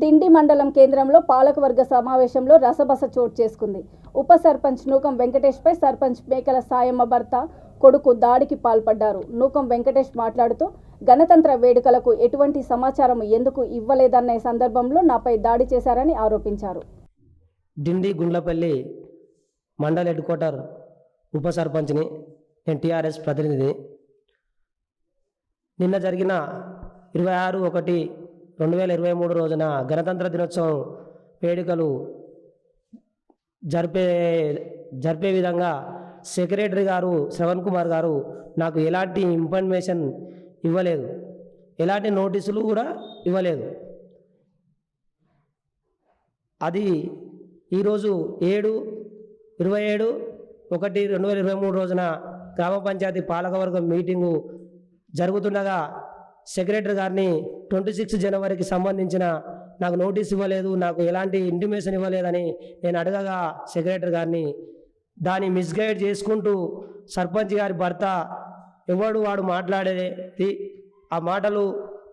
దిండి మండలం కేంద్రంలో పాలకవర్గ సమావేశంలో రసబస చోటు చేసుకుంది. ఉప సర్పంచ్ నూకం వెంకటేష్పై సర్పంచ్ మేకల సాయమ్మ భర్త కొడుకు దాడికి పాల్పడ్డారు. నూకం వెంకటేష్ మాట్లాడుతూ గణతంత్ర వేడుకలకు ఎటువంటి సమాచారం ఎందుకు ఇవ్వలేదన్న సందర్భంలో నాపై దాడి చేశారని ఆరోపించారు. దిండి గుండ్లపల్లి మండల హెడ్ క్వార్టర్ ఉప సర్పంచ్ని, టీఆర్ఎస్ ప్రతినిధి. నిన్న జరిగిన 26/1/2023 రోజున గణతంత్ర దినోత్సవం వేడుకలు జరిపే విధంగా సెక్రటరీ గారు శ్రవణ్ కుమార్ గారు నాకు ఎలాంటి ఇన్ఫర్మేషన్ ఇవ్వలేదు, ఎలాంటి నోటీసులు కూడా ఇవ్వలేదు. అది ఈరోజు 27/1/2023 రోజున గ్రామ పంచాయతీ పాలకవర్గం మీటింగు జరుగుతుండగా సెక్రటరీ గారిని 26 జనవరికి సంబంధించిన నాకు నోటీస్ ఇవ్వలేదు, నాకు ఎలాంటి ఇంటిమేషన్ ఇవ్వలేదని నేను అడగగా సెక్రటరీ గారిని దాన్ని మిస్గైడ్ చేసుకుంటూ సర్పంచ్ గారి భర్త ఎవడు వాడు మాట్లాడేది, ఆ మాటలు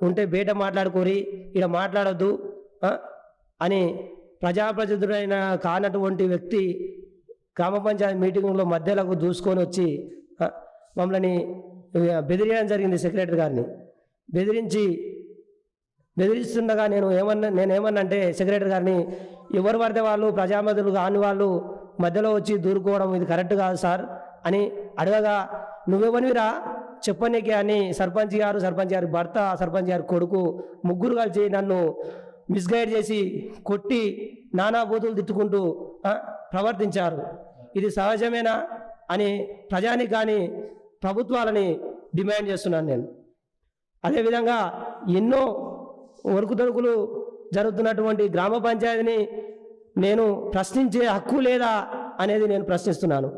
ఉంటే బయట మాట్లాడుకోరి, ఇక్కడ మాట్లాడొద్దు అని ప్రజాప్రతినిధుడైన కానటువంటి వ్యక్తి గ్రామ పంచాయతీ మీటింగ్లో మధ్యలోకి దూసుకొని వచ్చి మమ్మల్ని బెదిరియడం జరిగింది. సెక్రటరీ గారిని బెదిరిస్తుండగా నేనేమన్నంటే సెక్రటరీ గారిని, ఎవరు పడితే వాళ్ళు ప్రజాప్రతినిధులు కాని వాళ్ళు మధ్యలో వచ్చి దూరుకోవడం ఇది కరెక్ట్ కాదు సార్ అని అడగగా, నువ్వెవనివిరా చెప్పనీకే అని సర్పంచ్ గారి భర్త, సర్పంచ్ గారి కొడుకు ముగ్గురు కలిసి నన్ను మిస్గైడ్ చేసి కొట్టి నానా బూతులు తిట్టుకుంటూ ప్రవర్తించారు. ఇది సహజమేనా అని ప్రజానికి కానీ ప్రభుత్వాలని డిమాండ్ చేస్తున్నాను నేను. అదేవిధంగా ఎన్నో ఒరుకుదొరుకులు జరుగుతున్నటువంటి గ్రామ పంచాయతీని నేను ప్రశ్నించే హక్కు లేదా అనేది నేను ప్రశ్నిస్తున్నాను.